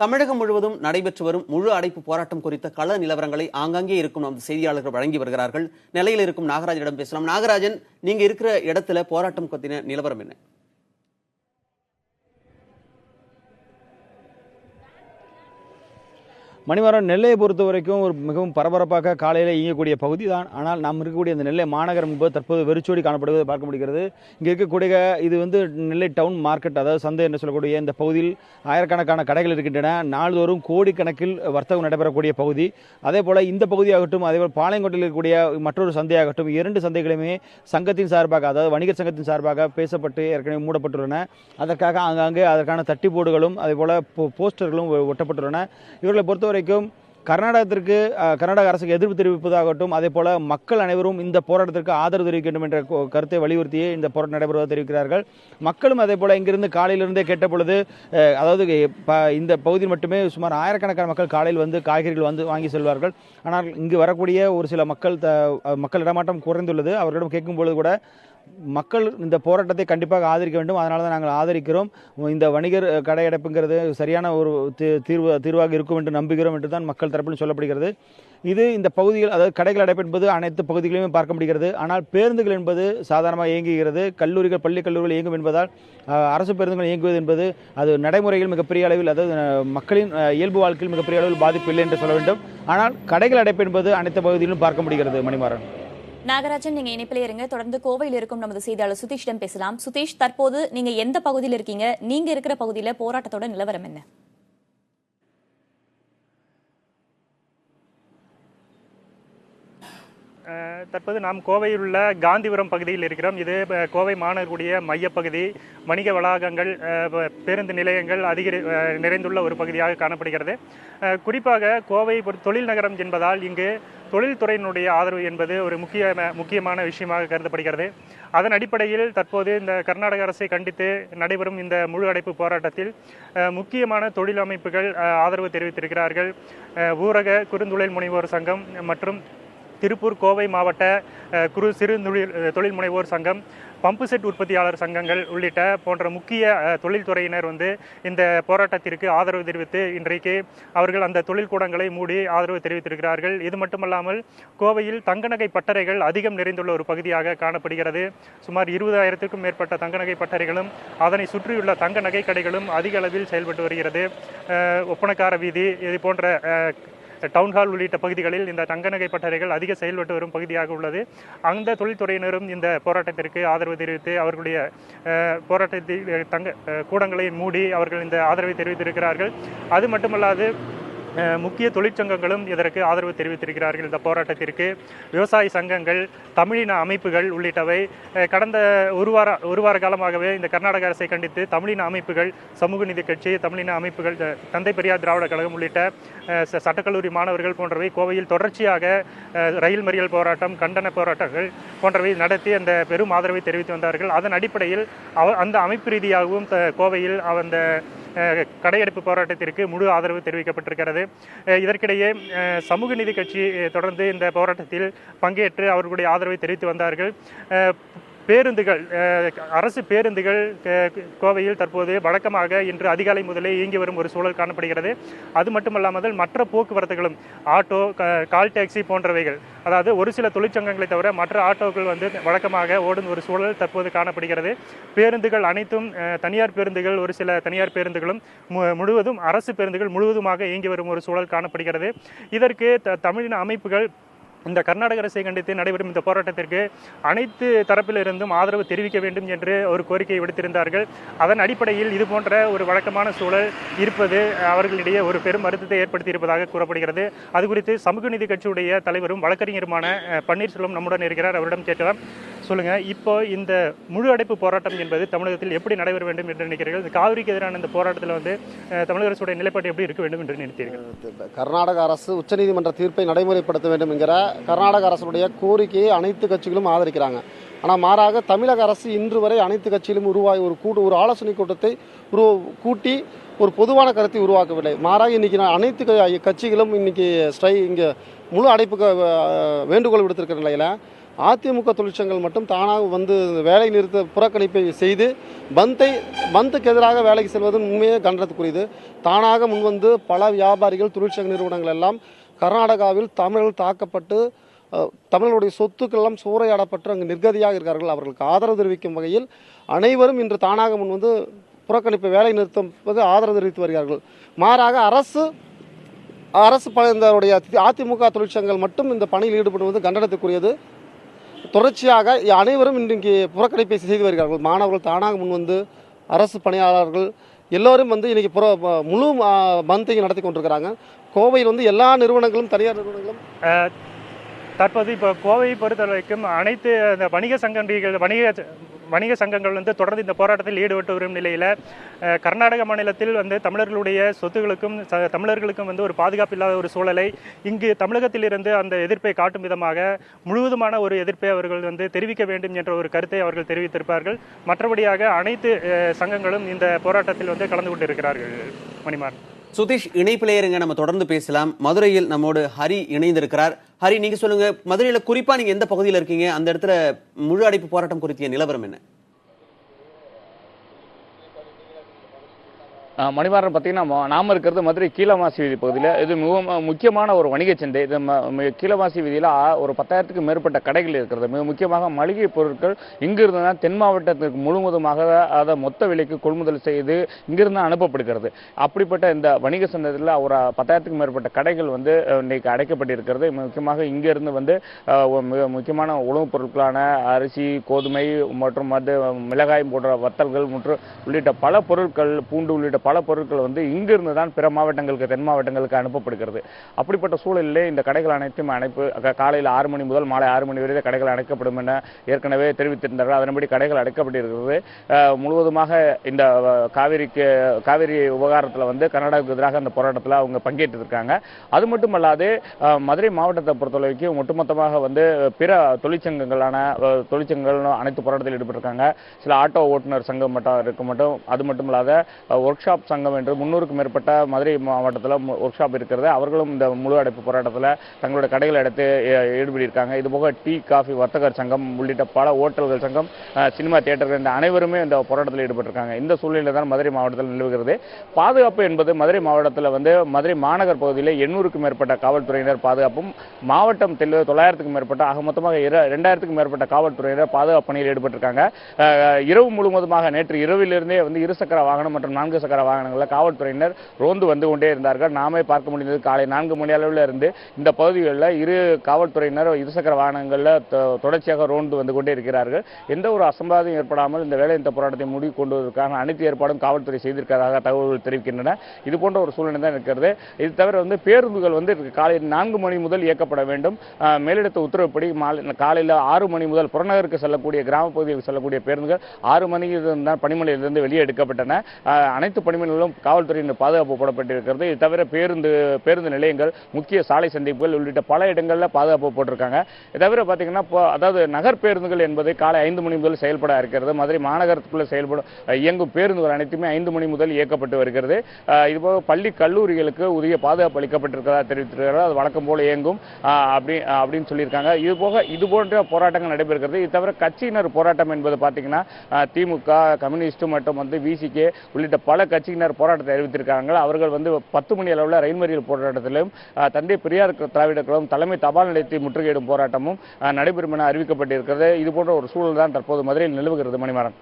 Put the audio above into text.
தமிழகம் முழுவதும் நடைபெற்று வரும் முழு அடைப்பு போராட்டம் குறித்த கள நிலவரங்களை ஆங்காங்கே இருக்கும் நமது செய்தியாளர்கள் வழங்கி வருகிறார்கள். நிலையில் இருக்கும் நாகராஜனிடம் பேசலாம். நாகராஜன், நீங்க இருக்கிற இடத்துல போராட்டம் பத்தின நிலவரம் என்ன? மணிவாரம் நெல்லையை பொறுத்த வரைக்கும் ஒரு மிகவும் பரபரப்பாக காலையில் இயங்கக்கூடிய பகுதி தான். ஆனால் நாம் இருக்கக்கூடிய இந்த நெல்லை மாநகரம் என்பது தற்போது வெறிச்சோடி காணப்படுவதை பார்க்க முடிகிறது. இங்கே இருக்கக்கூடிய இது நெல்லை டவுன் மார்க்கெட், அதாவது சந்தை என்று சொல்லக்கூடிய இந்த பகுதியில் ஆயிரக்கணக்கான கடைகள் இருக்கின்றன. நாள்தோறும் கோடிக்கணக்கில் வர்த்தகம் நடைபெறக்கூடிய பகுதி. அதே போல் இந்த பகுதியாகட்டும், அதேபோல் பாளையங்கோட்டையில் இருக்கக்கூடிய மற்றொரு சந்தையாகட்டும், இரண்டு சந்தைகளுமே சங்கத்தின் சார்பாக, அதாவது வணிகர் சங்கத்தின் சார்பாக பேசப்பட்டு ஏற்கனவே மூடப்பட்டுள்ளன. அதற்காக ஆங்காங்கே அதற்கான தட்டி போர்டுகளும் அதே போல் போஸ்டர்களும் ஒட்டப்பட்டுள்ளன. இவர்களை பொறுத்த வரைக்கும் கர்நாடக அரசுக்கு எதிர்ப்பு தெரிவிப்பதாகட்டும், அதே போல மக்கள் அனைவரும் இந்த போராட்டத்திற்கு ஆதரவு தெரிவிக்க வேண்டும் என்ற கருத்தை வலியுறுத்தியே இந்த போராட்டம் நடைபெறுவதாக தெரிவிக்கிறார்கள். மக்களும் அதே போல இங்கிருந்து காலையிலிருந்தே கேட்ட பொழுது, அதாவது இந்த பகுதியில் மட்டுமே சுமார் ஆயிரக்கணக்கான மக்கள் காலையில் வந்து காய்கறிகள் வந்து வாங்கி செல்வார்கள். ஆனால் இங்கு வரக்கூடிய ஒரு சில மக்கள் இடமாற்றம் குறைந்துள்ளது. அவர்களிடம் கேட்கும் பொழுது கூட மக்கள் இந்த போராட்டத்தை கண்டிப்பாக ஆதரிக்க வேண்டும், அதனால தான் நாங்கள் ஆதரிக்கிறோம், இந்த வணிகர் கடையடைப்புங்கிறது சரியான ஒரு தீர்வாக இருக்கும் என்று நம்புகிறோம் என்று தான் மக்கள் தரப்பில் சொல்லப்படுகிறது. இது இந்த பகுதிகள், அதாவது கடைகள் அடைப்பு என்பது அனைத்து பகுதிகளையுமே பார்க்க முடிகிறது. ஆனால் பேருந்துகள் என்பது சாதாரணமாக இயங்குகிறது. கல்லூரிகள், பள்ளி கல்லூரிகள் இயங்கும் என்பதால் அரசு பேருந்துகள் இயங்குவது என்பது அது நடைமுறையில் மிகப்பெரிய அளவில், அதாவது மக்களின் இயல்பு வாழ்க்கையில் மிகப்பெரிய அளவில் பாதிப்பு இல்லை என்று சொல்ல வேண்டும். ஆனால் கடைகள் அடைப்பு என்பது அனைத்து பகுதியிலும் பார்க்க முடிகிறது. மணிமாறன். நாகராஜன், நீங்க இணைப்பிலே இருங்க. தொடர்ந்து கோவையில் இருக்கும் நமது செய்தியாளர் சுதீஷிடம் பேசலாம். சுதீஷ், தற்போது நீங்க எந்த பகுதியில் இருக்கீங்க? நீங்க இருக்கிற பகுதியில் போராட்டத்தோட நிலவரம் என்ன? தற்போது நாம் கோவையில் உள்ள காந்திபுரம் பகுதியில் இருக்கிறோம். இது கோவை மாநகருடைய மையப்பகுதி. வணிக வளாகங்கள், பேருந்து நிலையங்கள் நிறைந்துள்ள ஒரு பகுதியாக காணப்படுகிறது. குறிப்பாக கோவை ஒரு தொழில் நகரம் என்பதால் இங்கு தொழில்துறையினுடைய ஆதரவு என்பது ஒரு முக்கியமான விஷயமாக கருதப்படுகிறது. அதன் அடிப்படையில் தற்போது இந்த கர்நாடக அரசை கண்டித்து நடைபெறும் இந்த முழு அடைப்பு போராட்டத்தில் முக்கியமான தொழில் அமைப்புகள் ஆதரவு தெரிவித்திருக்கிறார்கள். ஊரக குறுந்தொழில் முனைவோர் சங்கம் மற்றும் திருப்பூர் கோவை மாவட்ட குறு சிறு தொழில் முனைவோர் சங்கம், பம்பு செட் உற்பத்தியாளர் சங்கங்கள் உள்ளிட்ட போன்ற முக்கிய தொழில்துறையினர் இந்த போராட்டத்திற்கு ஆதரவு தெரிவித்து இன்றைக்கு அவர்கள் அந்த தொழில்கூடங்களை மூடி ஆதரவு தெரிவித்திருக்கிறார்கள். இது மட்டுமல்லாமல் கோவையில் தங்கநகை பட்டறைகள் அதிகம் நிறைந்துள்ள ஒரு பகுதியாக காணப்படுகிறது. சுமார் 20,000க்கும் மேற்பட்ட தங்கநகை பட்டறைகளும் அதனை சுற்றியுள்ள தங்க நகை கடைகளும் அதிக அளவில் செயல்பட்டு வருகிறது. ஒப்பனக்கார வீதி, இது போன்ற டவுன்ஹால் உள்ளிட்ட பகுதிகளில் இந்த தங்கநகை பட்டறைகள் அதிக செயல்பட்டு வரும் பகுதியாக உள்ளது. அந்த தொழில்துறையினரும் இந்த போராட்டத்திற்கு ஆதரவு தெரிவித்து அவர்களுடைய போராட்டத்தில் கூடங்களை மூடி அவர்கள் இந்த ஆதரவை தெரிவித்திருக்கிறார்கள். அது மட்டுமல்லாது முக்கிய தொழிற்சங்கங்களும் இதற்கு ஆதரவு தெரிவித்திருக்கிறார்கள். இந்த போராட்டத்திற்கு விவசாய சங்கங்கள், தமிழின அமைப்புகள் உள்ளிட்டவை கடந்த ஒரு வார காலமாகவே இந்த கர்நாடக அரசை கண்டித்து தமிழின அமைப்புகள், சமூக நீதி கட்சி, தமிழின அமைப்புகள், தந்தை பெரியார் திராவிட கழகம் உள்ளிட்ட சட்டக்கல்லூரி மாணவர்கள் போன்றவை கோவையில் தொடர்ச்சியாக ரயில் மறியல் போராட்டம், கண்டன போராட்டங்கள் போன்றவை நடத்தி அந்த பெரும் ஆதரவை தெரிவித்து வந்தார்கள். அதன் அடிப்படையில் அந்த அமைப்பு ரீதியாகவும் கோவையில் அந்த கடையடைப்பு போராட்டத்திற்கு முழு ஆதரவு தெரிவிக்கப்பட்டிருக்கிறது. இதற்கிடையே சமூக நீதி கட்சி தொடர்ந்து இந்த போராட்டத்தில் பங்கேற்று அவர்களுடைய ஆதரவை தெரிவித்து வந்தார்கள். பேருந்துகள், அரசு பேருந்துகள் கோவையில் தற்போது வழக்கமாக இன்று அதிகாலை முதலே இயங்கி வரும் ஒரு சூழல் காணப்படுகிறது. அது மட்டுமல்லாமல் மற்ற போக்குவரத்துகளும், ஆட்டோ, கால் டாக்ஸி போன்றவைகள், அதாவது ஒரு சில தொழிற்சங்கங்களை தவிர மற்ற ஆட்டோக்கள் வழக்கமாக ஓடும் ஒரு சூழல் தற்போது காணப்படுகிறது. பேருந்துகள் அனைத்தும் தனியார் பேருந்துகள், ஒரு சில தனியார் பேருந்துகளும் முழுவதும் அரசு பேருந்துகள் முழுவதுமாக இயங்கி வரும் ஒரு சூழல் காணப்படுகிறது. இதற்கு தமிழின அமைப்புகள் இந்த கர்நாடக அரசை கண்டித்து நடைபெறும் இந்த போராட்டத்திற்கு அனைத்து தரப்பிலிருந்தும் ஆதரவு தெரிவிக்க வேண்டும் என்று ஒரு கோரிக்கையை விடுத்திருந்தார்கள். அதன் அடிப்படையில் இது போன்ற ஒரு வழக்கமான சூழல் இருப்பது அவர்களிடையே ஒரு பெரும் வருத்தத்தை ஏற்படுத்தி இருப்பதாக கூறப்படுகிறது. அது குறித்து சமூக நீதி கட்சியுடைய தலைவரும் வழக்கறிஞருமான பன்னீர்செல்வம் நம்முடன் இருக்கிறார். அவரிடம் கேட்கலாம். சொல்லுங்க, இப்போ இந்த முழு அடைப்பு போராட்டம் என்பது தமிழகத்தில் எப்படி நடைபெற வேண்டும் என்று நினைக்கிறீர்கள்? இந்த காவிரிக்கு எதிரான இந்த போராட்டத்தில் தமிழக அரசுடைய நிலைப்பாடு எப்படி இருக்க வேண்டும் என்று நினைத்தீர்கள்? கர்நாடக அரசு உச்சநீதிமன்ற தீர்ப்பை நடைமுறைப்படுத்த வேண்டும் என்கிற கர்நாடக அரசுடைய கோரிக்கையை அனைத்து கட்சிகளும் ஆதரிக்கிறாங்க. ஆனால் மாறாக தமிழக அரசு இன்று வரை அனைத்து கட்சியிலும் ஒரு ஆலோசனை கூட்டத்தை கூட்டி ஒரு பொதுவான கருத்தை உருவாக்கவில்லை. மாறாக இன்னைக்கு அனைத்து கட்சிகளும் இன்னைக்கு இங்கே முழு அடைப்புக்கு வேண்டுகோள் விடுத்திருக்கிற நிலையில் அதிமுக தொழிற்சங்கங்கள் மட்டும் தானாக வந்து வேலை நிறுத்த புறக்கணிப்பை செய்து பந்துக்கு எதிராக வேலைக்கு செல்வது உண்மையே கண்டனத்துக்குரியது. தானாக முன்வந்து பல வியாபாரிகள், தொழிற்சங்க நிறுவனங்கள் எல்லாம் கர்நாடகாவில் தமிழர்கள் தாக்கப்பட்டு தமிழர்களுடைய சொத்துக்கள் எல்லாம் சூறையாடப்பட்டு அங்கு நிர்கதியாக இருக்கிறார்கள். அவர்களுக்கு ஆதரவு தெரிவிக்கும் வகையில் அனைவரும் இன்று தானாக முன்வந்து புறக்கணிப்பை வேலை நிறுத்தம் ஆதரவு தெரிவித்து வருகிறார்கள். மாறாக அரசு அதிமுக தொழிற்சங்கங்கள் மட்டும் இந்த பணியில் ஈடுபடுவது கண்டனத்துக்குரியது. தொடர்ச்சியாக அனைவரும் இன்றைக்கு புறக்கணிப்பை செய்து வருகிறார்கள். மாணவர்கள் தானாக முன்வந்து, அரசு பணியாளர்கள் எல்லோரும் வந்து இன்னைக்கு முழு பந்தையும் நடத்தி கொண்டிருக்கிறாங்க. கோவையில் வந்து எல்லா நிறுவனங்களும், தனியார் நிறுவனங்களும் தற்போது இப்போ கோவையை பொறுத்தவரைக்கும் அனைத்து அந்த வணிக சங்கங்கள் வந்து தொடர்ந்து இந்த போராட்டத்தில் ஈடுபட்டு வரும் நிலையில் கர்நாடக மாநிலத்தில் வந்து தமிழர்களுடைய சொத்துகளுக்கும் தமிழர்களுக்கும் வந்து ஒரு பாதுகாப்பு இல்லாத ஒரு சூழலை இங்கு தமிழகத்திலிருந்து அந்த எதிர்ப்பை காட்டும் விதமாக முழுவதுமான ஒரு எதிர்ப்பை அவர்கள் வந்து தெரிவிக்க வேண்டும் என்ற ஒரு கருத்தை அவர்கள் தெரிவித்திருப்பார்கள். மற்றபடியாக அனைத்து சங்கங்களும் இந்த போராட்டத்தில் வந்து கலந்து கொண்டிருக்கிறார்கள். மணிமாறன். சுதீஷ், இணைப்பிலே இருங்க, நம்ம தொடர்ந்து பேசலாம். மதுரையில் நம்மோடு ஹரி இணைந்திருக்கிறார். ஹரி, நீங்க சொல்லுங்க, மதுரையில குறிப்பா நீங்க எந்த பகுதியில் இருக்கீங்க? அந்த இடத்துல முழு அடைப்பு போராட்டம் குறித்த நிலவரம் என்ன? மணிமாறன் பார்த்தீங்கன்னா, நாம இருக்கிறது மதுரை கீழமாசி வீதி பகுதியில். இது மிக முக்கியமான ஒரு வணிக சந்தை. இது கீழமாசி வீதியில் ஒரு 10,000க்கு மேற்பட்ட கடைகள் இருக்கிறது. மிக முக்கியமாக மளிகை பொருட்கள் இங்கிருந்து தான் தென் மாவட்டத்திற்கு முழுவதுமாக அதை மொத்த விலைக்கு கொள்முதல் செய்து இங்கிருந்து அனுப்பப்படுகிறது. அப்படிப்பட்ட இந்த வணிக சந்தையில் ஒரு 10,000க்கு மேற்பட்ட கடைகள் வந்து இன்னைக்கு அடைக்கப்பட்டிருக்கிறது. முக்கியமாக இங்கிருந்து வந்து மிக முக்கியமான உணவுப் பொருட்களான அரிசி, கோதுமை மற்றும் மிளகாய் போன்ற வத்தல்கள் மற்றும் உள்ளிட்ட பல பொருட்கள், பூண்டு உள்ளிட்ட பல பொருட்கள் வந்து இங்கிருந்து தான் பிற மாவட்டங்களுக்கு, தென் மாவட்டங்களுக்கு அனுப்பப்படுகிறது. அப்படிப்பட்ட சூழலிலே இந்த கடைகள் அனைத்தும் காலையில் 6 மணி முதல் மாலை 6 மணி வரை கடைகள் அடைக்கப்படும் என ஏற்கனவே தெரிவித்திருந்தார்கள். அதன்படி கடைகள் அடைக்கப்பட்டிருக்கிறது. முழுவதுமாக இந்த காவிரி விவகாரத்தில் வந்து கர்நாடகாவுக்கு எதிராக அந்த போராட்டத்தில் அவங்க பங்கேற்றிருக்காங்க. அது மட்டுமல்லாது மதுரை மாவட்டத்தை பொறுத்தவரைக்கும் ஒட்டுமொத்தமாக வந்து பிற தொழிற்சங்கங்கள் அனைத்து போராட்டத்தில் ஈடுபட்டிருக்காங்க. சில ஆட்டோ ஓட்டுநர் சங்கம் மட்டும் அது மட்டும் இல்லாத ஒர்க் ஷாப் சங்கம் என்று 300க்கும் மேற்பட்ட மதுரை மாவட்டத்தில் ஒர்க் ஷாப் இருக்கிறது. அவர்களும் இந்த முழு அடைப்பு போராட்டத்தில் தங்களுடைய கடைகளை எடுத்து ஈடுபட்டிருக்காங்க. இதுபோக டீ, காஃபி வர்த்தகர் சங்கம் உள்ளிட்ட பல ஓட்டல்கள் சங்கம், சினிமா தியேட்டர்கள், இந்த அனைவருமே இந்த போராட்டத்தில் ஈடுபட்டிருக்காங்க. இந்த சூழ்நிலை தான் மதுரை மாவட்டத்தில் நிலவுகிறது. பாதுகாப்பு என்பது மதுரை மாவட்டத்தில் வந்து மதுரை மாநகர் பகுதியில் 800க்கும் மேற்பட்ட காவல்துறையினர் பாதுகாப்பும், மாவட்டம் 900க்கும் மேற்பட்ட, ஆக மொத்தமாக 2000க்கும் மேற்பட்ட காவல்துறையினர் பாதுகாப்பு பணியில் ஈடுபட்டிருக்காங்க. இரவு முழுவதுமாக நேற்று இரவிலிருந்தே வந்து இருசக்கர வாகனம் மற்றும் 4 சக்கர வாகனங்களில் காவல்துறையினர் ரோந்து வந்து கொண்டே இருந்தார்கள். நாமே பார்க்க முடிந்தது, காலை 4 மணி அளவில் இருந்து இந்த பகுதிகளில் 2 காவல்துறையினர் இருசக்கர வாகனங்களில் தொடர்ச்சியாக ரோந்து வந்து கொண்டே இருக்கிறார்கள். எந்த ஒரு அசம்பாவிதம் ஏற்படாமல் இந்த வேலை இந்த போராட்டத்தை முடிவு கொண்டு வருவதற்கான அனைத்து ஏற்பாடும் காவல்துறை செய்திருக்கிறதாக தகவல்கள் தெரிவிக்கின்றன. இது போன்ற ஒரு சூழ்நிலை தான் இருக்கிறது. இது தவிர வந்து பேருந்துகள் வந்து காலை 4 மணி முதல் இயக்கப்பட வேண்டும். மேலிடத்த உத்தரவுப்படி காலையில் 6 மணி முதல் புறநகருக்கு செல்லக்கூடிய, கிராம பகுதிக்கு செல்லக்கூடிய பேருந்துகள் 6 மணிக்கு தான் பணிமனையிலிருந்து வெளியே எடுக்கப்பட்டன. அனைத்து பணிமனைகளும் காவல்துறையினர் பாதுகாப்பு போடப்பட்டிருக்கிறது. இது தவிர பேருந்து நிலையங்கள், முக்கிய சாலை சந்திப்புகள் உள்ளிட்ட பல இடங்களில் பாதுகாப்பு போட்டிருக்காங்க. இது தவிர பார்த்தீங்கன்னா, அதாவது நகர் பேருந்துகள் என்பது காலை 5 மணி முதல் செயல்பட இருக்கிறது. மதுரை மாநகரத்துக்குள்ள இயங்கும் பேருந்துகள் அனைத்துமே 5 மணி முதல் இயக்கப்பட்டு வருகிறது. இதுபோக பள்ளி கல்லூரிகளுக்கு உரிய பாதுகாப்பு அளிக்கப்பட்டிருக்கிறதா தெரிவித்திருக்கிறார். அது வழக்கம் போல இயங்கும் அப்படின்னு சொல்லியிருக்காங்க. இது போன்ற போராட்டங்கள் நடைபெறுகிறது. இது தவிர கட்சியினர் போராட்டம் என்பது பார்த்தீங்கன்னா, திமுக, கம்யூனிஸ்ட் மற்றும் வந்து விசிகே உள்ளிட்ட பல கட்சியினர் போராட்டத்தை அறிவித்திருக்காங்க. அவர்கள் வந்து 10 மணி அளவில் ரயில் மறியல் போராட்டத்திலும், தந்தை பெரியார் திராவிடர் கழகம் தலைமை தபால் நிலையத்தை முற்றுகையிடும் போராட்டமும் நடைபெறும் என அறிவிக்கப்பட்டிருக்கிறது. இது போன்ற ஒரு சூழல் தான் தற்போது மதுரையில் நிலவுகிறது. மணிமாறன்.